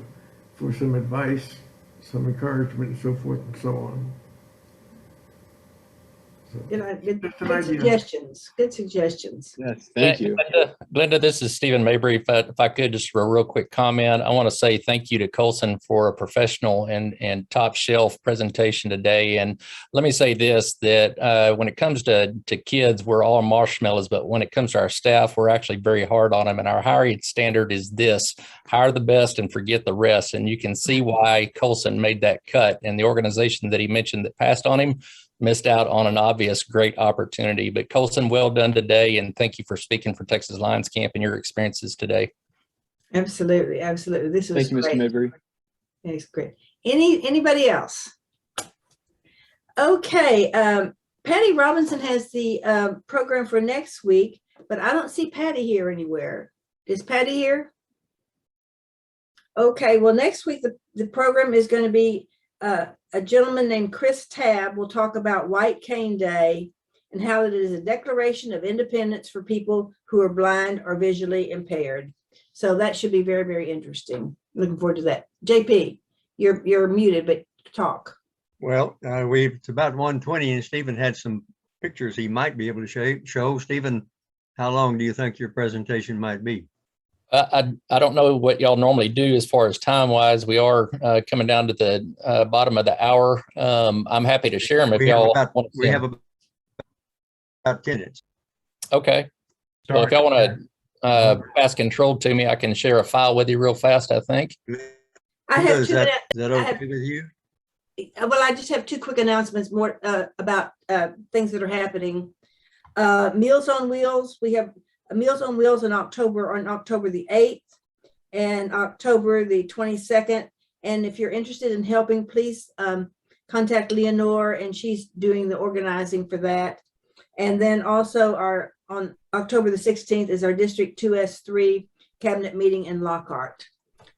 for some advice, some encouragement, and so forth and so on. You know, good Just an idea. suggestions, good suggestions. Yes, thank you. Glenda, this is Stephen Mabry. If I could just for a real quick comment, I want to say thank you to Colson for a professional and top shelf presentation today. And let me say this, that when it comes to kids, we're all marshmallows, but when it comes to our staff, we're actually very hard on them. And our hiring standard is this: hire the best and forget the rest. And you can see why Colson made that cut, and the organization that he mentioned that passed on him missed out on an obvious great opportunity. But Colson, well done today, and thank you for speaking for Texas Lions Camp and your experiences today. Absolutely, absolutely. This was Thank you, Mr. great. Mabry. It's great. Anybody else? Okay, Patty Robinson has the program for next week, but I don't see Patty here anywhere. Is Patty here? Okay, well, next week the program is going to be a gentleman named Chris Tabb will talk about White Cane Day and how it is a declaration of independence for people who are blind or visually impaired. So that should be very, very interesting. Looking forward to that. JP, you're muted, but talk. Well, it's about 1:20 and Stephen had some pictures he might be able to show. Stephen, how long do you think your presentation might be? I don't know what y'all normally do as far as time wise. We are coming down to the bottom of the hour. I'm happy to share them if y'all want to. We have about 10 minutes. Okay. Well, if y'all want to pass control to me, I can share a file with you real fast, I think. I have Is that okay with you? Well, I just have two quick announcements more about things that are happening. Meals on Wheels. We have Meals on Wheels on October the 8th and October the 22nd. And if you're interested in helping, please contact Leonore, and she's doing the organizing for that. And then also on October the 16th is our District 2S3 cabinet meeting in Lockhart.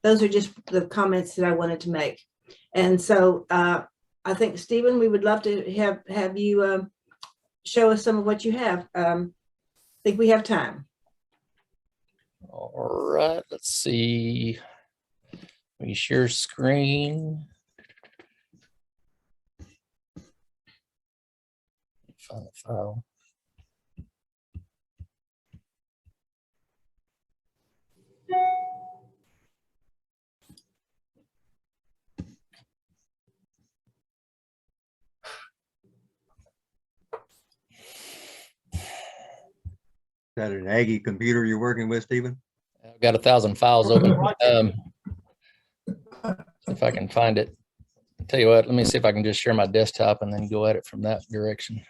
Those are just the comments that I wanted to make. And so I think, Stephen, we would love to have you show us some of what you have. I think we have time. All right, let's see. Let me share screen. Find the file. Is that an Aggie computer you're working with, Stephen? I've got 1,000 files open. If I can find it. I'll tell you what, let me see if I can just share my desktop and then go at it from that direction.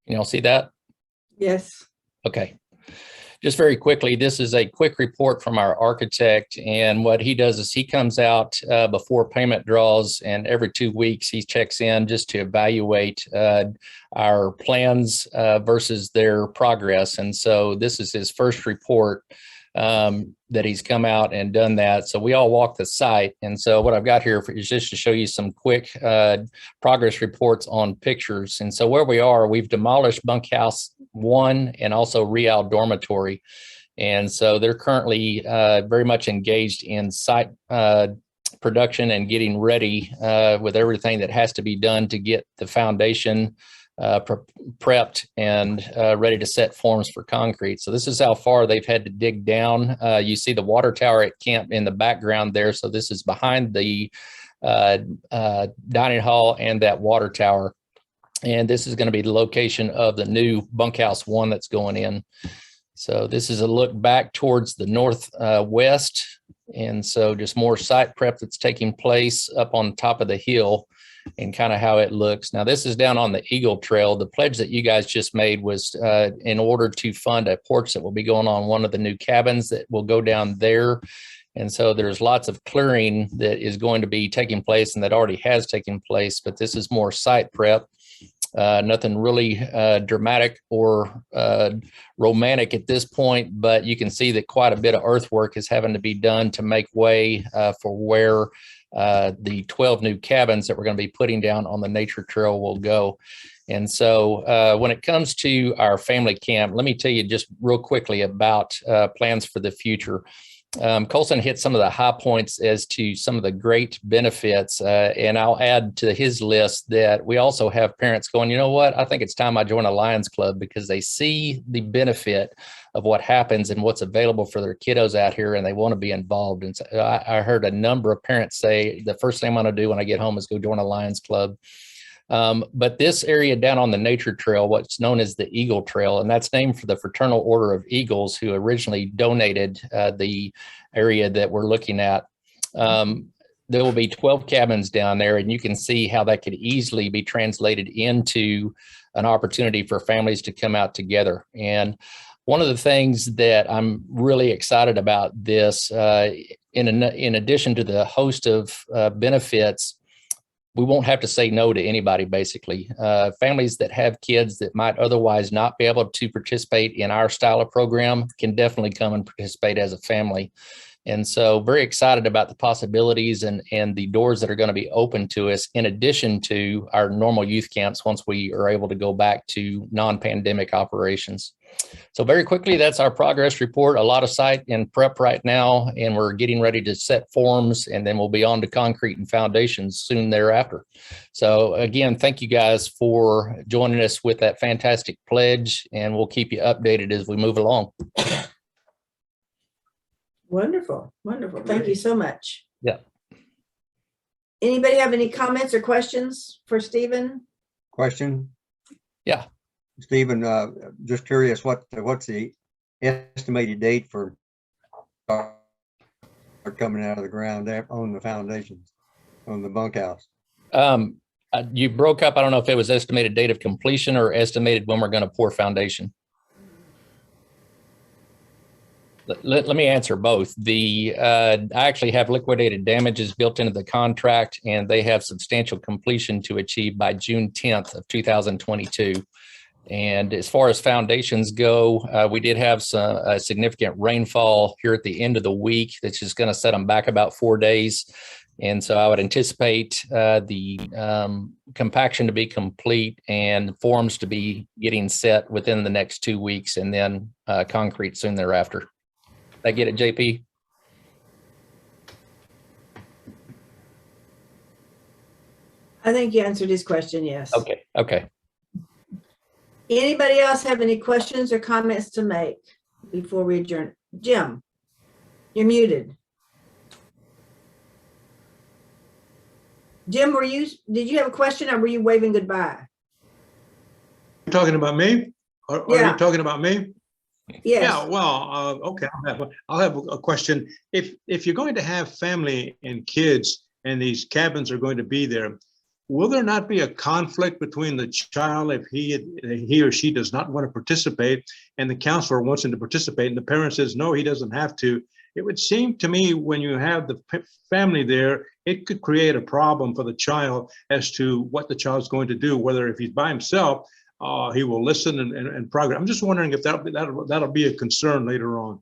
Can y'all see that? Yes. Okay. Just very quickly, this is a quick report from our architect, and what he does is he comes out before payment draws, and every 2 weeks he checks in just to evaluate our plans versus their progress. And so this is his first report that he's come out and done that. So we all walk the site. And so what I've got here is just to show you some quick progress reports on pictures. And so where we are, we've demolished bunkhouse 1 and also Real dormitory. And so they're currently very much engaged in site production and getting ready with everything that has to be done to get the foundation prepped and ready to set forms for concrete. So this is how far they've had to dig down. You see the water tower at camp in the background there. So this is behind the dining hall and that water tower. And this is going to be the location of the new bunkhouse 1 that's going in. So this is a look back towards the northwest. And so just more site prep that's taking place up on top of the hill. and kind of how it looks. Now, this is down on the Eagle Trail. The pledge that you guys just made was in order to fund a porch that will be going on one of the new cabins that will go down there. And so there's lots of clearing that is going to be taking place and that already has taken place, but this is more site prep. Nothing really dramatic or romantic at this point, but you can see that quite a bit of earthwork is having to be done to make way for where the 12 new cabins that we're going to be putting down on the nature trail will go. And so when it comes to our family camp, let me tell you just real quickly about plans for the future. Colson hit some of the high points as to some of the great benefits, and I'll add to his list that we also have parents going, you know what, I think it's time I join a Lions Club, because they see the benefit of what happens and what's available for their kiddos out here, and they want to be involved. And so I heard a number of parents say the first thing I'm going to do when I get home is go join a Lions Club. But this area down on the nature trail, what's known as the Eagle Trail, and that's named for the Fraternal Order of Eagles, who originally donated the area that we're looking at. There will be 12 cabins down there, and you can see how that could easily be translated into an opportunity for families to come out together. And one of the things that I'm really excited about this, in addition to the host of benefits, we won't have to say no to anybody, basically. Families that have kids that might otherwise not be able to participate in our style of program can definitely come and participate as a family. And so very excited about the possibilities and the doors that are going to be open to us, in addition to our normal youth camps once we are able to go back to non-pandemic operations. So very quickly, that's our progress report. A lot of site in prep right now, and we're getting ready to set forms, and then we'll be on to concrete and foundations soon thereafter. So again, thank you guys for joining us with that fantastic pledge, and we'll keep you updated as we move along. Wonderful, wonderful. Thank you so much. Yeah. Anybody have any comments or questions for Stephen? Question? Yeah. Stephen, just curious, what's the estimated date for coming out of the ground on the foundations, on the bunkhouse? You broke up. I don't know if it was estimated date of completion or estimated when we're going to pour foundation. Let me answer both. I actually have liquidated damages built into the contract, and they have substantial completion to achieve by June 10th of 2022. And as far as foundations go, we did have some significant rainfall here at the end of the week that's just going to set them back about 4 days. And so I would anticipate the compaction to be complete and forms to be getting set within the next 2 weeks, and then concrete soon thereafter. Did I get it, JP? I think you answered his question, yes. Okay, okay. Anybody else have any questions or comments to make before we adjourn? Jim, you're muted. Jim, did you have a question, or were you waving goodbye? You're talking about me? Are you talking about me? Yes. Yeah, well, okay, I'll have a question. If you're going to have family and kids and these cabins are going to be there, will there not be a conflict between the child if he or she does not want to participate and the counselor wants him to participate and the parent says, no, he doesn't have to? It would seem to me when you have the family there, it could create a problem for the child as to what the child's going to do, whether if he's by himself, he will listen and progress. I'm just wondering if that'll be a concern later on.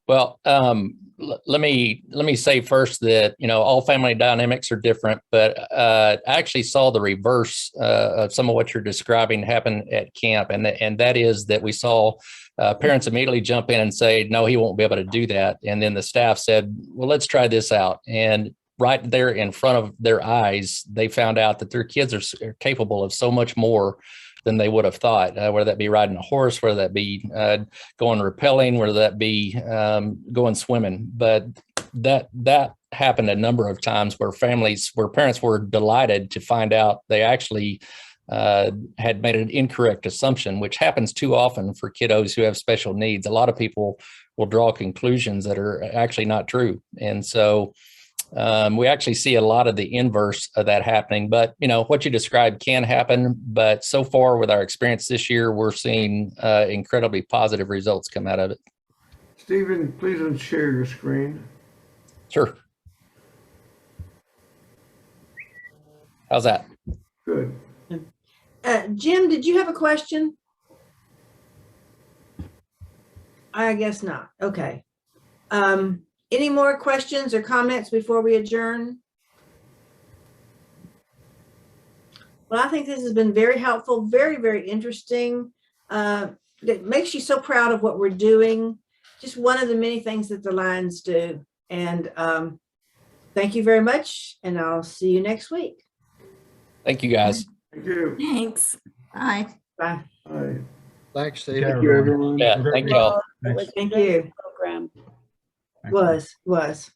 Well, let me say first that, all family dynamics are different, but I actually saw the reverse of some of what you're describing happen at camp. And that is that we saw parents immediately jump in and say, no, he won't be able to do that. And then the staff said, well, let's try this out. And right there in front of their eyes, they found out that their kids are capable of so much more than they would have thought, whether that be riding a horse, whether that be going rappelling, whether that be going swimming. But that happened a number of times where parents were delighted to find out they actually had made an incorrect assumption, which happens too often for kiddos who have special needs. A lot of people will draw conclusions that are actually not true. And so We actually see a lot of the inverse of that happening, but what you described can happen. But so far with our experience this year, we're seeing incredibly positive results come out of it. Stephen, please unshare your screen. Sure. How's that? Good. Jim, did you have a question? I guess not. Okay. Any more questions or comments before we adjourn? Well, I think this has been very helpful, very, very interesting. It makes you so proud of what we're doing. Just one of the many things that the Lions do. And thank you very much. And I'll see you next week. Thank you, guys. Thank you. Thanks. Bye. Bye. Bye. Thanks, Take Steve. care, Thank you, everyone. everyone. Yeah, thank you all. Thank you. Program. Thank you. Was.